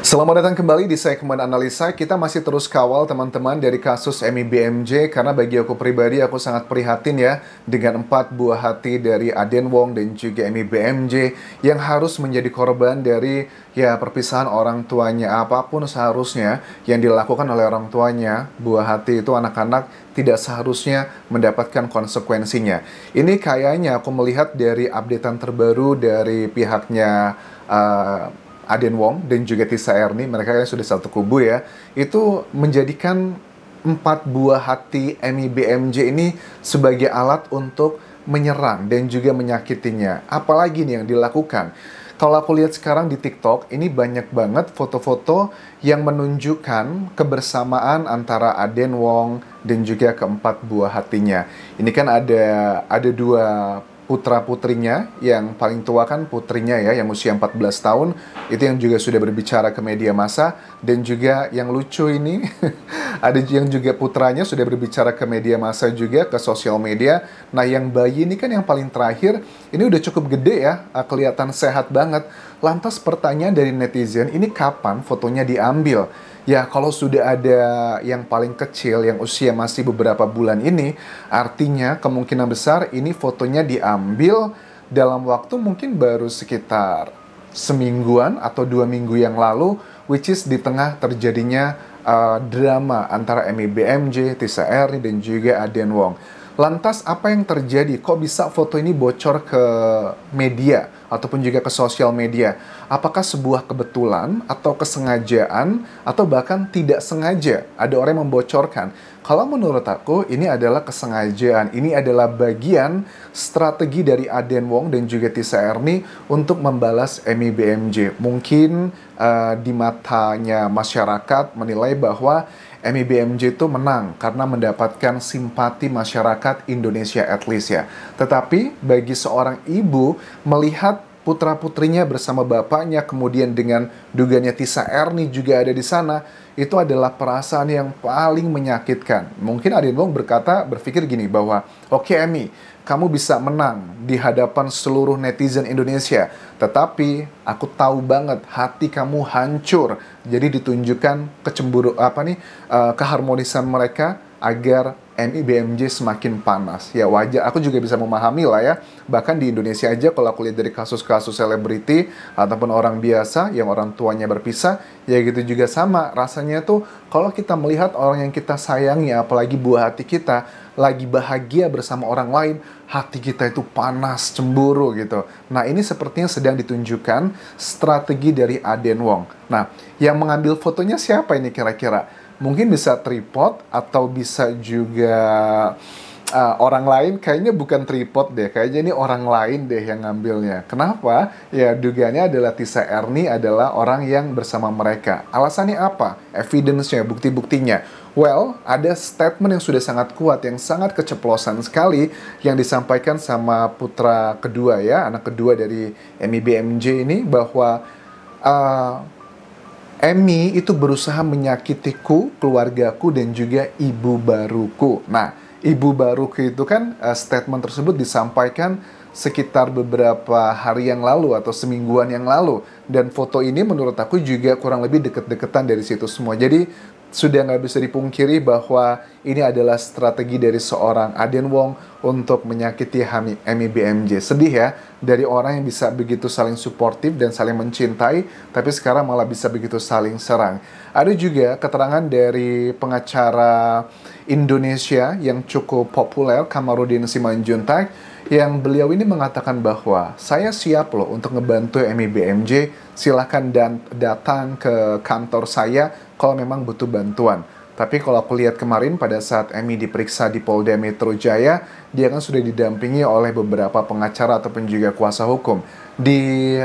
Selamat datang kembali di segmen analisa. Kita masih terus kawal teman-teman dari kasus Emi BMJ karena bagi aku pribadi aku sangat prihatin ya dengan 4 buah hati dari Aden Wong dan juga Emi BMJ yang harus menjadi korban dari perpisahan orang tuanya. Apapun seharusnya yang dilakukan oleh orang tuanya, buah hati itu anak-anak tidak seharusnya mendapatkan konsekuensinya. Ini kayaknya aku melihat dari updatean terbaru dari pihaknya Aden Wong dan juga Tisa Erni, mereka kan sudah satu kubu ya, itu menjadikan 4 buah hati Emi BMJ ini sebagai alat untuk menyerang dan juga menyakitinya. Apalagi nih yang dilakukan? Kalau aku lihat sekarang di TikTok, ini banyak banget foto-foto yang menunjukkan kebersamaan antara Aden Wong dan juga keempat buah hatinya. Ini kan ada dua putra-putrinya, yang paling tua kan putrinya ya, yang usia 14 tahun, itu yang juga sudah berbicara ke media massa, dan juga yang lucu ini, ada yang juga putranya sudah berbicara ke media massa juga, ke sosial media. Nah yang bayi ini kan yang paling terakhir, ini udah cukup gede ya, kelihatan sehat banget. Lantas pertanyaan dari netizen, ini kapan fotonya diambil? Ya, kalau sudah ada yang paling kecil, yang usia masih beberapa bulan ini, artinya kemungkinan besar ini fotonya diambil dalam waktu mungkin baru sekitar semingguan atau 2 minggu yang lalu, which is di tengah terjadinya drama antara Emi BMJ, Tisa Erni, dan juga Aden Wong. Lantas apa yang terjadi? Kok bisa foto ini bocor ke media ataupun juga ke sosial media? Apakah sebuah kebetulan atau kesengajaan atau bahkan tidak sengaja ada orang yang membocorkan? Kalau menurut aku ini adalah kesengajaan. Ini adalah bagian strategi dari Aden Wong dan juga Tisa Erni untuk membalas Emi BMJ. Mungkin di matanya masyarakat menilai bahwa Emi BMJ itu menang karena mendapatkan simpati masyarakat Indonesia at least ya. Tetapi bagi seorang ibu melihat putra-putrinya bersama bapaknya, kemudian dengan dugaannya Tisa Erni juga ada di sana, itu adalah perasaan yang paling menyakitkan. Mungkin Aden Wong berpikir gini bahwa, oke Emi, kamu bisa menang di hadapan seluruh netizen Indonesia, tetapi aku tahu banget hati kamu hancur. Jadi ditunjukkan keharmonisan mereka agar Emi BMJ semakin panas. Ya wajar, aku juga bisa memahami lah ya. Bahkan di Indonesia aja kalau aku lihat dari kasus-kasus selebriti ataupun orang biasa yang orang tuanya berpisah, ya gitu juga sama. Rasanya tuh kalau kita melihat orang yang kita sayangi, apalagi buah hati kita, lagi bahagia bersama orang lain, hati kita itu panas, cemburu gitu. Nah ini sepertinya sedang ditunjukkan strategi dari Aden Wong. Nah yang mengambil fotonya siapa ini kira-kira? Mungkin bisa tripod atau bisa juga orang lain. Kayaknya bukan tripod deh, kayaknya ini orang lain deh yang ngambilnya. Kenapa? Ya dugaannya adalah Tisa Erni adalah orang yang bersama mereka. Alasannya apa? Evidence-nya, bukti-buktinya. Well, ada statement yang sudah sangat kuat, yang sangat keceplosan sekali yang disampaikan sama putra kedua ya, anak kedua dari Emi BMJ ini, bahwa Emi itu berusaha menyakitiku, keluargaku, dan juga ibu baruku. Nah, ibu baruku itu kan statement tersebut disampaikan sekitar beberapa hari yang lalu atau semingguan yang lalu. Dan foto ini menurut aku juga kurang lebih deket-deketan dari situ semua. Jadi sudah nggak bisa dipungkiri bahwa ini adalah strategi dari seorang Aden Wong untuk menyakiti Emi BMJ. Sedih ya, dari orang yang bisa begitu saling suportif dan saling mencintai, tapi sekarang malah bisa begitu saling serang. Ada juga keterangan dari pengacara Indonesia yang cukup populer, Kamarudin Simanjuntak, yang beliau ini mengatakan bahwa saya siap loh untuk ngebantu Emi BMJ, silahkan datang ke kantor saya kalau memang butuh bantuan. Tapi kalau aku lihat kemarin pada saat Emi diperiksa di Polda Metro Jaya, dia kan sudah didampingi oleh beberapa pengacara ataupun juga kuasa hukum. Di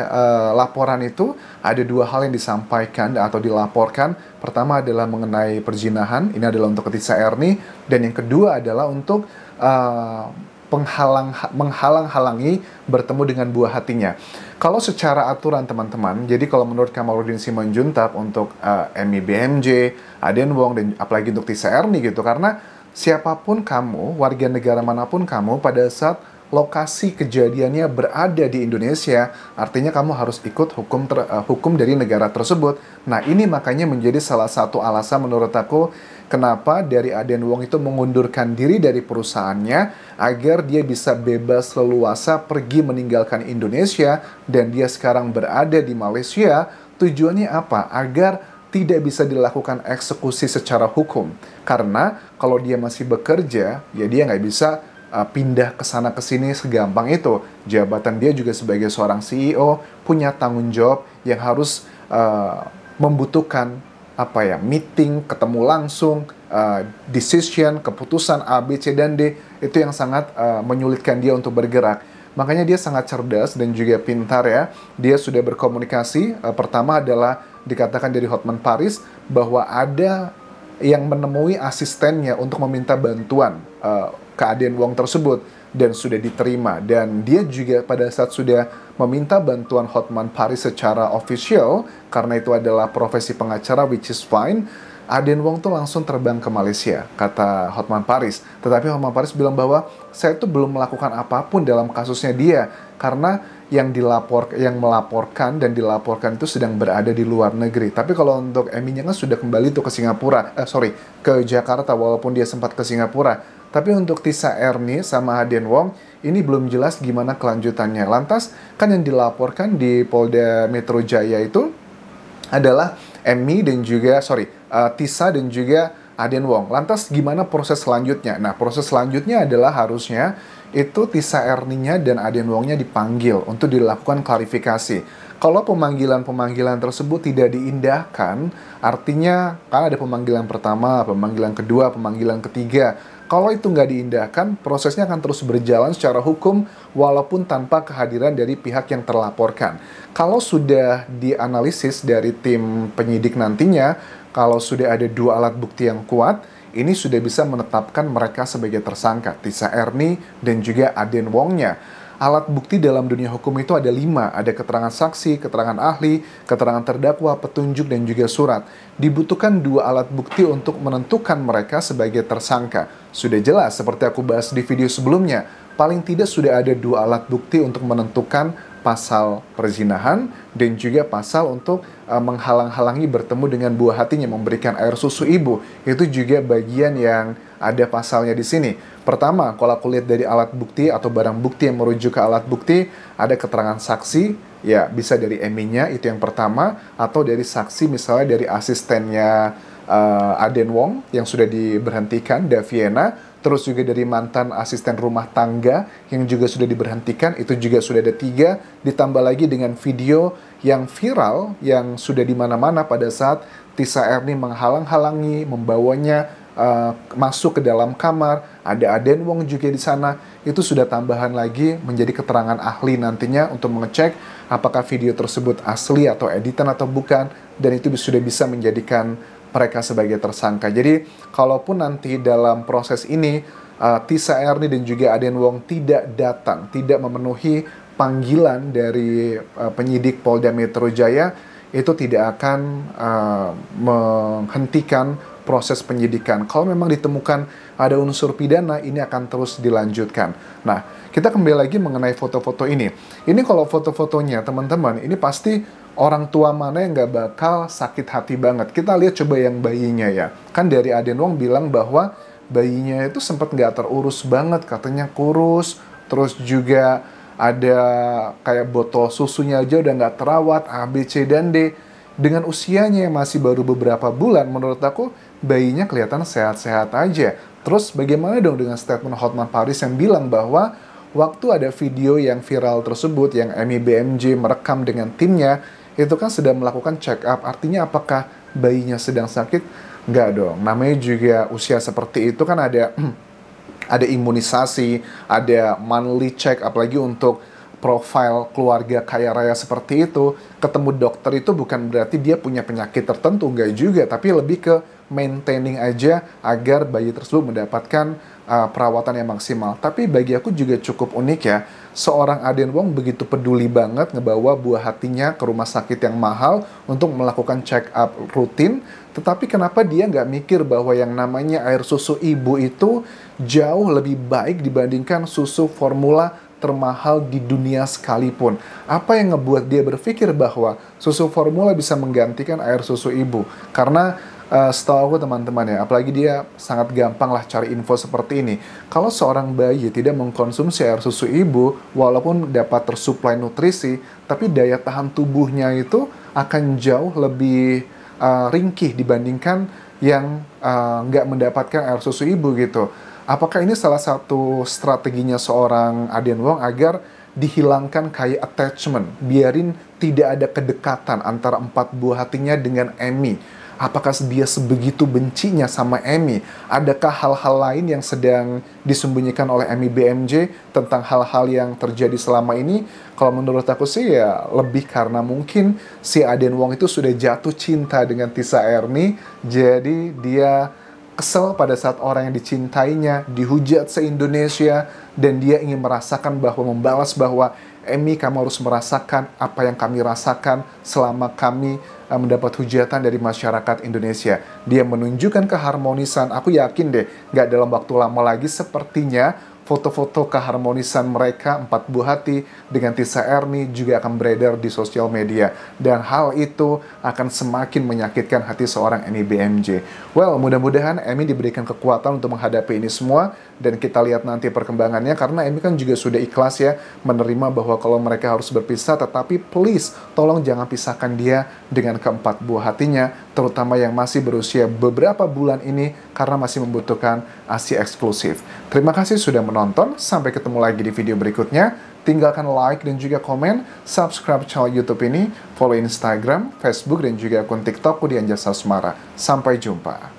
laporan itu ada 2 hal yang disampaikan atau dilaporkan. Pertama adalah mengenai perzinahan, ini adalah untuk Tisa Erni, dan yang kedua adalah untuk menghalang-halangi bertemu dengan buah hatinya. Kalau secara aturan teman-teman, jadi kalau menurut Kamarudin Simanjuntak untuk Emi BMJ, Aden Wong, dan apalagi untuk Tisa Erni gitu, karena siapapun kamu, warga negara manapun kamu, pada saat lokasi kejadiannya berada di Indonesia, artinya kamu harus ikut hukum dari negara tersebut. Nah, ini makanya menjadi salah satu alasan menurut aku kenapa dari Aden Wong itu mengundurkan diri dari perusahaannya agar dia bisa bebas leluasa pergi meninggalkan Indonesia dan dia sekarang berada di Malaysia. Tujuannya apa? Agar tidak bisa dilakukan eksekusi secara hukum. Karena kalau dia masih bekerja, ya dia nggak bisa pindah ke sana ke sini segampang itu. Jabatan dia juga sebagai seorang CEO punya tanggung jawab yang harus membutuhkan meeting, ketemu langsung, decision, keputusan A, B, C, dan D. Itu yang sangat menyulitkan dia untuk bergerak. Makanya dia sangat cerdas dan juga pintar ya. Dia sudah berkomunikasi. Pertama adalah dikatakan dari Hotman Paris bahwa ada yang menemui asistennya untuk meminta bantuan ke Aden Wong tersebut dan sudah diterima. Dan dia juga pada saat sudah meminta bantuan Hotman Paris secara official, karena itu adalah profesi pengacara, which is fine, Aden Wong tuh langsung terbang ke Malaysia, kata Hotman Paris. Tetapi Hotman Paris bilang bahwa saya tuh belum melakukan apapun dalam kasusnya dia, karena yang melaporkan dan dilaporkan itu sedang berada di luar negeri. Tapi kalau untuk Emi-nya kan sudah kembali tuh ke ke Jakarta, walaupun dia sempat ke Singapura. Tapi untuk Tisa Erni sama Aden Wong, ini belum jelas gimana kelanjutannya. Lantas, kan yang dilaporkan di Polda Metro Jaya itu adalah Tisa dan juga Aden Wong. Lantas gimana proses selanjutnya? Nah, proses selanjutnya adalah harusnya itu Tisa Erninya dan Aden Wongnya dipanggil untuk dilakukan klarifikasi. Kalau pemanggilan tersebut tidak diindahkan, artinya kan ada pemanggilan pertama, pemanggilan kedua, pemanggilan ketiga. Kalau itu nggak diindahkan, prosesnya akan terus berjalan secara hukum walaupun tanpa kehadiran dari pihak yang terlaporkan. Kalau sudah dianalisis dari tim penyidik nantinya, kalau sudah ada 2 alat bukti yang kuat, ini sudah bisa menetapkan mereka sebagai tersangka, Tisa Erni dan juga Aden Wongnya. Alat bukti dalam dunia hukum itu ada 5, ada keterangan saksi, keterangan ahli, keterangan terdakwa, petunjuk, dan juga surat. Dibutuhkan 2 alat bukti untuk menentukan mereka sebagai tersangka. Sudah jelas, seperti aku bahas di video sebelumnya, paling tidak sudah ada 2 alat bukti untuk menentukan pasal perzinahan dan juga pasal untuk menghalang-halangi bertemu dengan buah hatinya, memberikan air susu ibu. Itu juga bagian yang ada pasalnya di sini. Pertama, kalau aku lihat dari alat bukti atau barang bukti yang merujuk ke alat bukti, ada keterangan saksi, ya bisa dari Emi-nya, itu yang pertama, atau dari saksi misalnya dari asistennya Aden Wong yang sudah diberhentikan, Daviena, terus juga dari mantan asisten rumah tangga yang juga sudah diberhentikan, itu juga sudah ada 3, ditambah lagi dengan video yang viral yang sudah di mana-mana pada saat Tisa Erni menghalang-halangi, membawanya masuk ke dalam kamar, ada Aden Wong juga di sana. Itu sudah tambahan lagi menjadi keterangan ahli nantinya untuk mengecek apakah video tersebut asli atau editan atau bukan, dan itu sudah bisa menjadikan mereka sebagai tersangka. Jadi, kalaupun nanti dalam proses ini Tisa Erni dan juga Aden Wong tidak datang, tidak memenuhi panggilan dari penyidik Polda Metro Jaya, itu tidak akan menghentikan proses penyidikan. Kalau memang ditemukan ada unsur pidana, ini akan terus dilanjutkan. Nah, kita kembali lagi mengenai foto-foto ini. Ini kalau foto-fotonya, teman-teman, ini pasti orang tua mana yang nggak bakal sakit hati banget. Kita lihat coba yang bayinya ya. Kan dari Aden Wong bilang bahwa bayinya itu sempat nggak terurus banget, katanya kurus, terus juga ada kayak botol susunya aja udah nggak terawat, A, B, C, dan D. Dengan usianya yang masih baru beberapa bulan, menurut aku bayinya kelihatan sehat-sehat aja. Terus bagaimana dong dengan statement Hotman Paris yang bilang bahwa waktu ada video yang viral tersebut, yang Emi BMJ merekam dengan timnya, itu kan sedang melakukan check up. Artinya apakah bayinya sedang sakit? Enggak dong. Namanya juga usia seperti itu kan ada ada imunisasi, ada monthly check, apalagi untuk profil keluarga kaya raya seperti itu. Ketemu dokter itu bukan berarti dia punya penyakit tertentu, enggak juga, tapi lebih ke maintaining aja agar bayi tersebut mendapatkan perawatan yang maksimal. Tapi bagi aku juga cukup unik ya, seorang Aden Wong begitu peduli banget ngebawa buah hatinya ke rumah sakit yang mahal untuk melakukan check up rutin, tetapi kenapa dia nggak mikir bahwa yang namanya air susu ibu itu jauh lebih baik dibandingkan susu formula termahal di dunia sekalipun. Apa yang ngebuat dia berpikir bahwa susu formula bisa menggantikan air susu ibu? Karena setahu aku teman-teman ya, apalagi dia sangat gampang lah cari info seperti ini. Kalau seorang bayi tidak mengkonsumsi air susu ibu, walaupun dapat tersuplai nutrisi, tapi daya tahan tubuhnya itu akan jauh lebih ringkih dibandingkan yang nggak mendapatkan air susu ibu gitu. Apakah ini salah satu strateginya seorang Aden Wong agar dihilangkan kayak attachment, biarin tidak ada kedekatan antara empat buah hatinya dengan Emmy? Apakah dia sebegitu bencinya sama Emmy? Adakah hal-hal lain yang sedang disembunyikan oleh Emmy BMJ tentang hal-hal yang terjadi selama ini? Kalau menurut aku sih ya lebih karena mungkin si Aden Wong itu sudah jatuh cinta dengan Tisa Erni, jadi dia kesel pada saat orang yang dicintainya dihujat se-Indonesia, dan dia ingin merasakan bahwa membalas bahwa Emmy, kamu harus merasakan apa yang kami rasakan selama kami mendapat hujatan dari masyarakat Indonesia. Dia menunjukkan keharmonisan. Aku yakin deh, gak dalam waktu lama lagi sepertinya foto-foto keharmonisan mereka empat buah hati dengan Tisa Erni juga akan beredar di sosial media, dan hal itu akan semakin menyakitkan hati seorang Emmy BMJ. Well, mudah-mudahan Emmy diberikan kekuatan untuk menghadapi ini semua, dan kita lihat nanti perkembangannya, karena Emmy kan juga sudah ikhlas ya menerima bahwa kalau mereka harus berpisah, tetapi please tolong jangan pisahkan dia dengan keempat buah hatinya, terutama yang masih berusia beberapa bulan ini, karena masih membutuhkan ASI eksklusif. Terima kasih sudah menonton, sampai ketemu lagi di video berikutnya. Tinggalkan like dan juga komen, subscribe channel YouTube ini, follow Instagram, Facebook, dan juga akun TikTokku di Anjasa Sumara. Sampai jumpa.